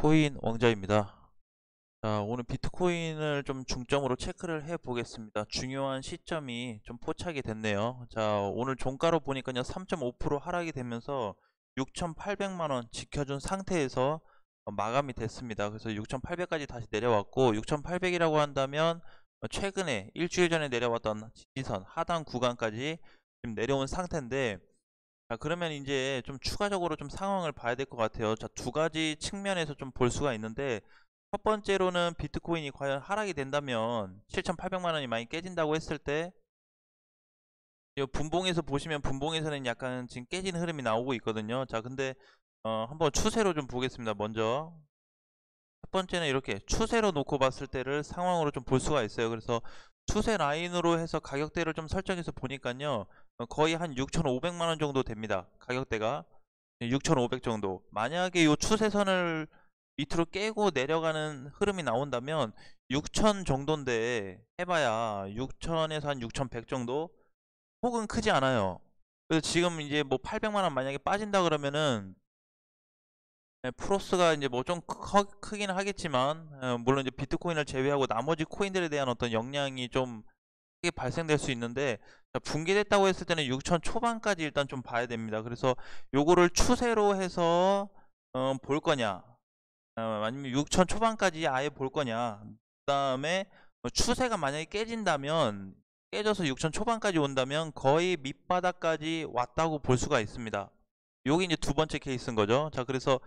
비트코인 왕자입니다. 자, 오늘 비트코인을 좀 중점으로 체크를 해 보겠습니다. 중요한 시점이 좀 포착이 됐네요. 자, 오늘 종가로 보니까요 3.5% 하락이 되면서 6,800만 원 지켜준 상태에서 마감이 됐습니다. 그래서 6,800까지 다시 내려왔고, 6,800이라고 한다면 최근에 일주일 전에 내려왔던 지지선 하단 구간까지 지금 내려온 상태인데, 자, 그러면 이제 좀 추가적으로 좀 상황을 봐야 될 것 같아요. 자, 두 가지 측면에서 좀 볼 수가 있는데, 첫 번째로는 비트코인이 과연 하락이 된다면 7,800만 원이 많이 깨진다고 했을 때, 이 분봉에서 보시면 분봉에서는 약간 지금 깨지는 흐름이 나오고 있거든요. 자, 근데 한번 추세로 좀 보겠습니다. 먼저 첫 번째는 이렇게 추세로 놓고 봤을 때를 상황으로 좀 볼 수가 있어요. 그래서 추세 라인으로 해서 가격대를 좀 설정해서 보니까요, 거의 한 6,500만 원 정도 됩니다. 가격대가 6,500 정도. 만약에 이 추세선을 밑으로 깨고 내려가는 흐름이 나온다면 6,000 정도인데, 해봐야 6,000에서 한 6,100 정도, 혹은 크지 않아요. 그래서 지금 이제 뭐 800만 원 만약에 빠진다 그러면은, 프로스가 이제 뭐 좀 크긴 하겠지만, 물론 이제 비트코인을 제외하고 나머지 코인들에 대한 어떤 영향이 좀 크게 발생될 수 있는데, 자, 붕괴됐다고 했을 때는 6천 초반까지 일단 좀 봐야 됩니다. 그래서 요거를 추세로 해서 볼 거냐, 아니면 6천 초반까지 아예 볼 거냐. 그 다음에 추세가 만약에 깨진다면, 깨져서 6천 초반까지 온다면 거의 밑바닥까지 왔다고 볼 수가 있습니다. 요게 이제 두 번째 케이스인 거죠. 자, 그래서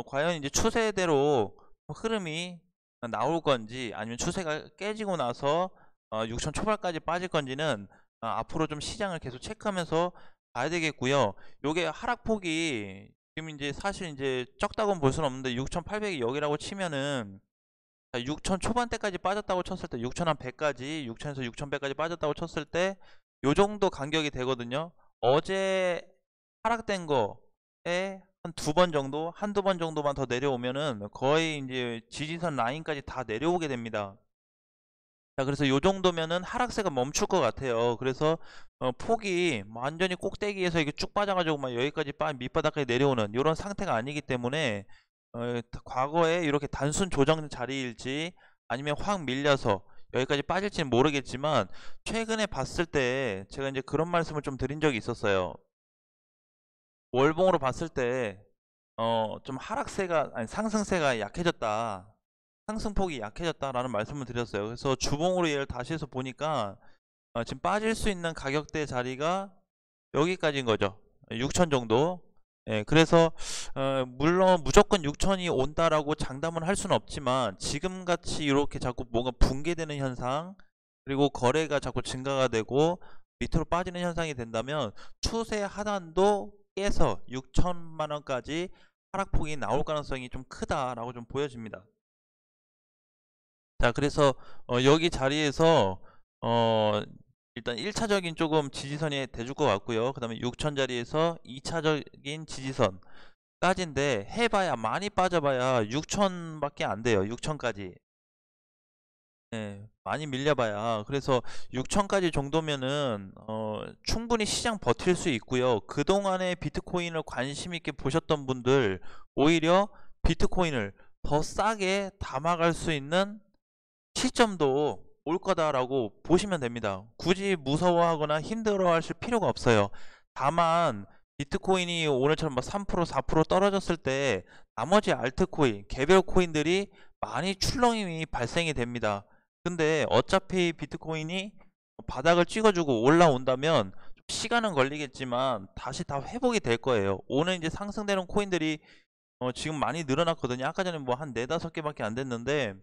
과연 이제 추세대로 흐름이 나올 건지, 아니면 추세가 깨지고 나서 6천 초반까지 빠질 건지는 앞으로 좀 시장을 계속 체크하면서 봐야 되겠고요. 요게 하락폭이 지금 이제 사실 이제 적다고는 볼 수는 없는데, 6,800이 여기라고 치면은, 6천 초반대까지 빠졌다고 쳤을 때, 6천 한 100까지, 6천에서 6,100까지 빠졌다고 쳤을 때 요 정도 간격이 되거든요. 어제 하락된 거에 한 두 번 정도, 한두 번 정도만 더 내려오면은 거의 이제 지지선 라인까지 다 내려오게 됩니다. 자, 그래서 요 정도면은 하락세가 멈출 것 같아요. 그래서 폭이 완전히 꼭대기에서 이게 쭉 빠져가지고 막 여기까지 밑바닥까지 내려오는 이런 상태가 아니기 때문에, 과거에 이렇게 단순 조정 자리일지 아니면 확 밀려서 여기까지 빠질지는 모르겠지만, 최근에 봤을 때 제가 이제 그런 말씀을 좀 드린 적이 있었어요. 월봉으로 봤을 때 좀 하락세가, 아니 상승세가 약해졌다, 상승폭이 약해졌다라는 말씀을 드렸어요. 그래서 주봉으로 얘를 다시 해서 보니까 지금 빠질 수 있는 가격대 자리가 여기까지인 거죠. 6천 정도. 예, 그래서 물론 무조건 6천이 온다라고 장담은 할 수는 없지만, 지금같이 이렇게 자꾸 뭔가 붕괴되는 현상, 그리고 거래가 자꾸 증가가 되고 밑으로 빠지는 현상이 된다면 추세 하단도 깨서 6천만 원까지 하락폭이 나올 가능성이 좀 크다라고 좀 보여집니다. 자, 그래서 여기 자리에서 어, 일단 1차적인 조금 지지선이 돼줄 것 같고요. 그 다음에 6천 자리에서 2차적인 지지선까지인데, 해봐야 많이 빠져봐야 6천밖에 안 돼요. 6천까지. 네, 많이 밀려봐야. 그래서 6천까지 정도면은 충분히 시장 버틸 수 있고요. 그동안에 비트코인을 관심 있게 보셨던 분들, 오히려 비트코인을 더 싸게 담아갈 수 있는 시점도 올 거다라고 보시면 됩니다. 굳이 무서워하거나 힘들어하실 필요가 없어요. 다만 비트코인이 오늘처럼 막 3%, 4% 떨어졌을 때 나머지 알트코인, 개별 코인들이 많이 출렁임이 발생이 됩니다. 근데 어차피 비트코인이 바닥을 찍어주고 올라온다면 시간은 걸리겠지만 다시 다 회복이 될 거예요. 오늘 이제 상승되는 코인들이 지금 많이 늘어났거든요. 아까 전에 뭐 한 4-5개밖에 안 됐는데,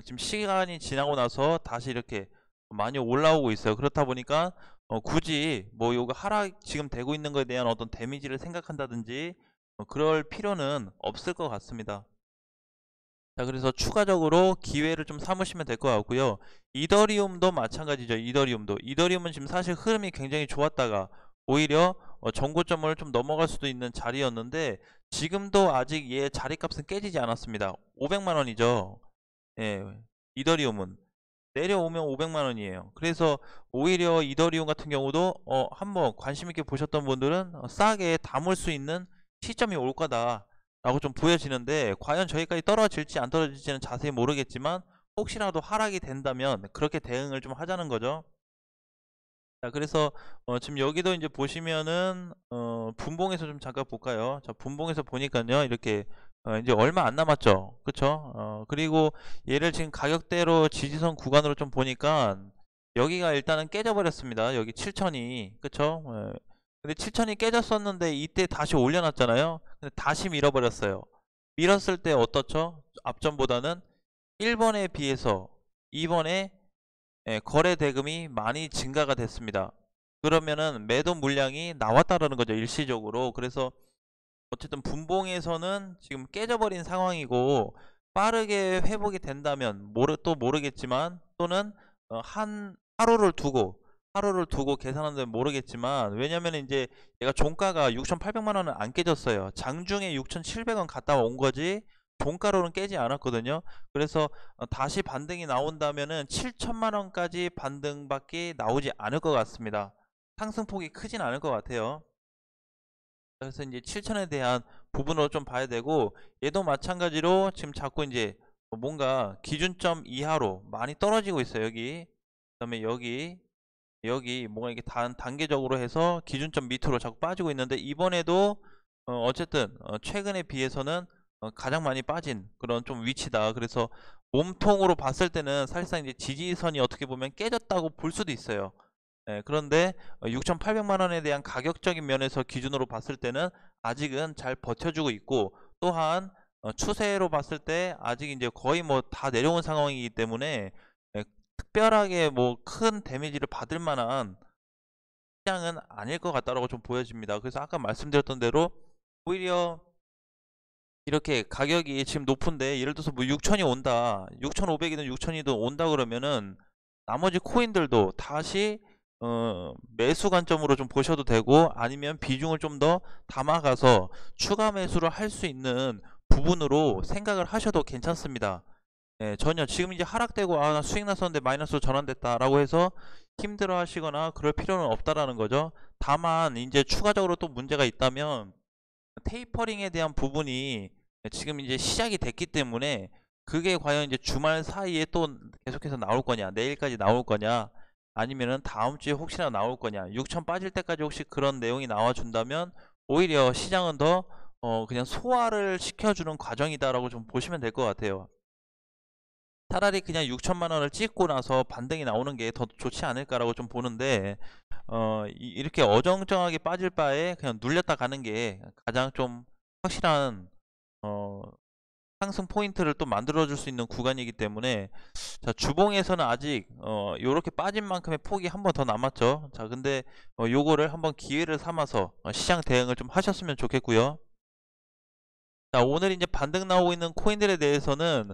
지금 시간이 지나고 나서 다시 이렇게 많이 올라오고 있어요. 그렇다 보니까 굳이 뭐 요거 하락 지금 되고 있는 거에 대한 어떤 데미지를 생각한다든지 그럴 필요는 없을 것 같습니다. 자, 그래서 추가적으로 기회를 좀 삼으시면 될 것 같고요. 이더리움도 마찬가지죠. 이더리움은 지금 사실 흐름이 굉장히 좋았다가 오히려 정고점을 좀 넘어갈 수도 있는 자리였는데, 지금도 아직 얘 자리값은 깨지지 않았습니다. 500만 원이죠. 예, 이더리움은 내려오면 500만 원이에요. 그래서 오히려 이더리움 같은 경우도 한번 관심 있게 보셨던 분들은 싸게 담을 수 있는 시점이 올 거다. 라고 좀 보여지는데, 과연 저기까지 떨어질지 안 떨어질지는 자세히 모르겠지만 혹시라도 하락이 된다면 그렇게 대응을 좀 하자는 거죠. 자, 그래서 지금 여기도 이제 보시면은 분봉에서 좀 잠깐 볼까요? 자, 분봉에서 보니까요, 이렇게 이제 얼마 안 남았죠, 그쵸? 그리고 얘를 지금 가격대로 지지선 구간으로 좀 보니까 여기가 일단은 깨져버렸습니다. 여기 7천이, 그쵸? 근데 7천이 깨졌었는데 이때 다시 올려놨잖아요. 근데 다시 밀어버렸어요. 밀었을 때 어떻죠? 앞전보다는 1번에 비해서 2번에 거래 대금이 많이 증가가 됐습니다. 그러면은 매도 물량이 나왔다라는 거죠, 일시적으로. 그래서 어쨌든 분봉에서는 지금 깨져버린 상황이고, 빠르게 회복이 된다면 또 모르겠지만, 또는 한 하루를 두고 계산하면 모르겠지만, 왜냐면 이제 얘가 종가가 6,800만 원은 안 깨졌어요. 장중에 6,700원 갔다 온 거지 종가로는 깨지 않았거든요. 그래서 다시 반등이 나온다면은 7천만 원까지 반등밖에 나오지 않을 것 같습니다. 상승폭이 크진 않을 것 같아요. 그래서 이제 7천에 대한 부분으로 좀 봐야 되고, 얘도 마찬가지로 지금 자꾸 이제 뭔가 기준점 이하로 많이 떨어지고 있어요. 여기, 그다음에 여기 뭔가 이게 단계적으로 해서 기준점 밑으로 자꾸 빠지고 있는데, 이번에도 어쨌든 최근에 비해서는 가장 많이 빠진 그런 좀 위치다. 그래서 몸통으로 봤을 때는 사실상 이제 지지선이 어떻게 보면 깨졌다고 볼 수도 있어요. 그런데 6,800만 원에 대한 가격적인 면에서 기준으로 봤을 때는 아직은 잘 버텨주고 있고, 또한 추세로 봤을 때 아직 이제 거의 뭐 다 내려온 상황이기 때문에 특별하게 뭐 큰 데미지를 받을 만한 시장은 아닐 것 같다라고 좀 보여집니다. 그래서 아까 말씀드렸던 대로 오히려 이렇게 가격이 지금 높은데, 예를 들어서 뭐 6천이 온다, 6,500이든 6천이든 온다 그러면은 나머지 코인들도 다시 매수 관점으로 좀 보셔도 되고, 아니면 비중을 좀 더 담아가서 추가 매수를 할 수 있는 부분으로 생각을 하셔도 괜찮습니다. 전혀 지금 이제 하락되고 나 수익 났었는데 마이너스로 전환됐다 라고 해서 힘들어 하시거나 그럴 필요는 없다라는 거죠. 다만 이제 추가적으로 또 문제가 있다면, 테이퍼링에 대한 부분이 지금 이제 시작이 됐기 때문에, 그게 과연 이제 주말 사이에 또 계속해서 나올 거냐, 내일까지 나올 거냐, 아니면은 다음 주에 혹시나 나올 거냐, 6천 빠질 때까지 혹시 그런 내용이 나와 준다면 오히려 시장은 더 그냥 소화를 시켜주는 과정이다라고 좀 보시면 될 것 같아요. 차라리 그냥 6천만 원을 찍고 나서 반등이 나오는 게 더 좋지 않을까라고 좀 보는데, 이렇게 어정쩡하게 빠질 바에 그냥 눌렸다 가는 게 가장 좀 확실한 어, 상승 포인트를 또 만들어 줄 수 있는 구간이기 때문에, 자, 주봉에서는 아직 요렇게 빠진 만큼의 폭이 한 번 더 남았죠. 자, 근데 요거를 한번 기회를 삼아서 시장 대응을 좀 하셨으면 좋겠고요. 자, 오늘 이제 반등 나오고 있는 코인들에 대해서는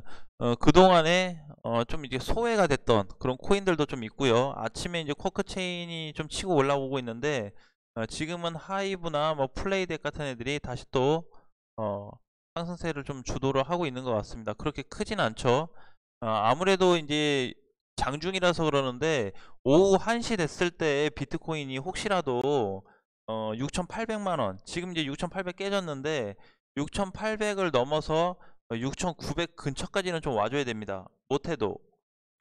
그동안에 좀 이제 소외가 됐던 그런 코인들도 좀 있고요. 아침에 이제 쿼크 체인이 좀 치고 올라오고 있는데, 지금은 하이브나 뭐 플레이덱 같은 애들이 다시 또 어, 상승세를 좀 주도를 하고 있는 것 같습니다. 그렇게 크진 않죠. 아무래도 이제 장중이라서 그러는데, 오후 1시 됐을 때 비트코인이 혹시라도 6,800만 원, 지금 이제 6,800 깨졌는데 6,800을 넘어서 6,900 근처까지는 좀 와줘야 됩니다. 못해도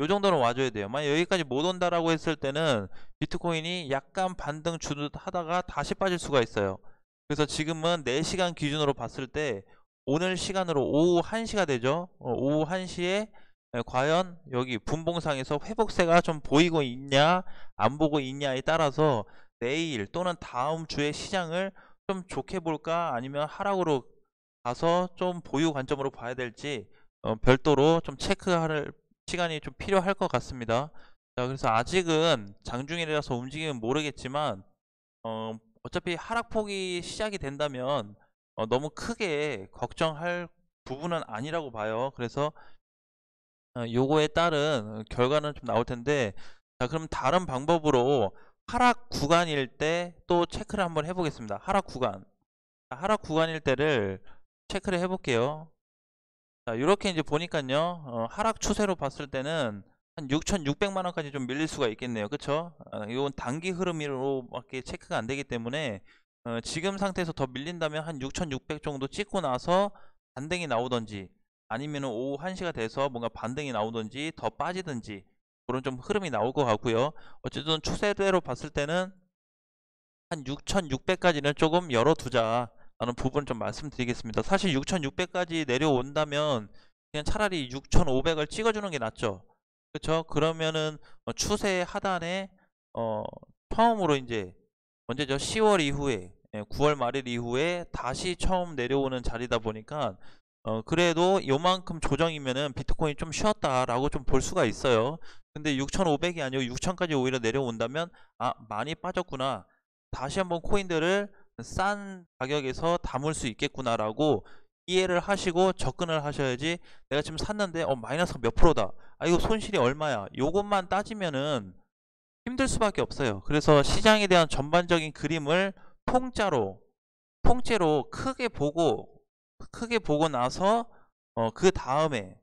요 정도는 와줘야 돼요. 만약 여기까지 못 온다라고 했을 때는 비트코인이 약간 반등 주듯 하다가 다시 빠질 수가 있어요. 그래서 지금은 4시간 기준으로 봤을 때 오늘 시간으로 오후 1시가 되죠. 오후 1시에 과연 여기 분봉상에서 회복세가 좀 보이고 있냐 안 보고 있냐에 따라서 내일 또는 다음 주에 시장을 좀 좋게 볼까, 아니면 하락으로 가서 좀 보유 관점으로 봐야 될지 별도로 좀 체크할 시간이 좀 필요할 것 같습니다. 자, 그래서 아직은 장중이라서 움직이면 모르겠지만 어차피 하락폭이 시작이 된다면 너무 크게 걱정할 부분은 아니라고 봐요. 그래서 요거에 따른 결과는 좀 나올 텐데, 자, 그럼 다른 방법으로 하락 구간일 때 또 체크를 한번 해보겠습니다. 하락 구간. 하락 구간일 때를 체크를 해볼게요. 자, 이렇게 이제 보니까요, 하락 추세로 봤을 때는 한 6,600만 원까지 좀 밀릴 수가 있겠네요. 그쵸? 이건 단기 흐름으로밖에 체크가 안 되기 때문에 지금 상태에서 더 밀린다면 한 6,600 정도 찍고 나서 반등이 나오던지, 아니면 오후 1시가 돼서 뭔가 반등이 나오던지 더 빠지든지, 그런 좀 흐름이 나올 것 같고요. 어쨌든 추세대로 봤을 때는 한 6,600까지는 조금 열어두자 라는 부분 좀 말씀드리겠습니다. 사실 6,600까지 내려온다면 그냥 차라리 6,500을 찍어주는 게 낫죠. 그쵸? 그러면은 추세 하단에 처음으로 이제 언제죠? 10월 이후에, 9월 말일 이후에 다시 처음 내려오는 자리다 보니까 그래도 요만큼 조정이면은 비트코인 좀 쉬었다라고 좀 볼 수가 있어요. 근데 6,500이 아니고 6,000까지 오히려 내려온다면 많이 빠졌구나, 다시 한번 코인들을 싼 가격에서 담을 수 있겠구나라고 이해를 하시고 접근을 하셔야지, 내가 지금 샀는데 마이너스가 몇 프로다, 이거 손실이 얼마야, 요것만 따지면은 힘들 수밖에 없어요. 그래서 시장에 대한 전반적인 그림을 통째로 크게 보고 나서 그 다음에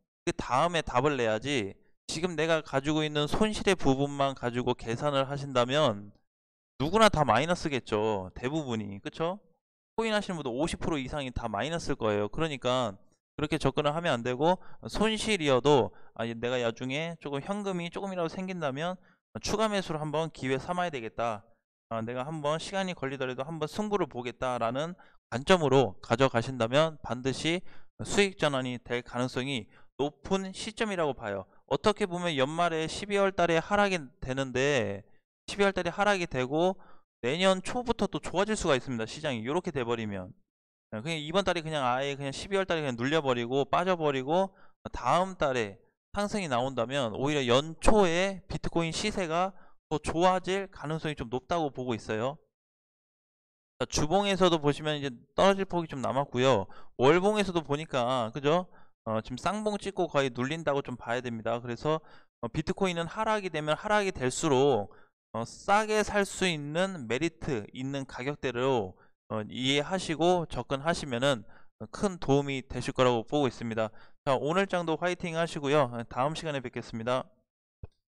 답을 내야지, 지금 내가 가지고 있는 손실의 부분만 가지고 계산을 하신다면 누구나 다 마이너스겠죠. 대부분이. 그쵸? 코인 하시는 분도 50% 이상이 다 마이너스일 거예요. 그러니까 그렇게 접근을 하면 안 되고, 손실이어도 내가 나중에 조금 현금이 조금이라도 생긴다면 추가 매수를 한번 기회 삼아야 되겠다, 내가 한번 시간이 걸리더라도 한번 승부를 보겠다라는 관점으로 가져가신다면 반드시 수익 전환이 될 가능성이 높은 시점이라고 봐요. 어떻게 보면 연말에 12월 달에 하락이 되는데, 12월 달에 하락이 되고 내년 초부터 또 좋아질 수가 있습니다. 시장이 이렇게 돼버리면 그냥 이번 달에 그냥 아예 그냥 12월 달에 그냥 눌려버리고 빠져버리고 다음 달에 상승이 나온다면 오히려 연초에 비트코인 시세가 더 좋아질 가능성이 좀 높다고 보고 있어요. 자, 주봉에서도 보시면 이제 떨어질 폭이 좀 남았고요. 월봉에서도 보니까 그죠? 지금 쌍봉 찍고 거의 눌린다고 좀 봐야 됩니다. 그래서 비트코인은 하락이 되면 하락이 될수록 싸게 살 수 있는 메리트 있는 가격대로 이해하시고 접근하시면은 큰 도움이 되실 거라고 보고 있습니다. 자, 오늘 장도 화이팅 하시고요. 다음 시간에 뵙겠습니다.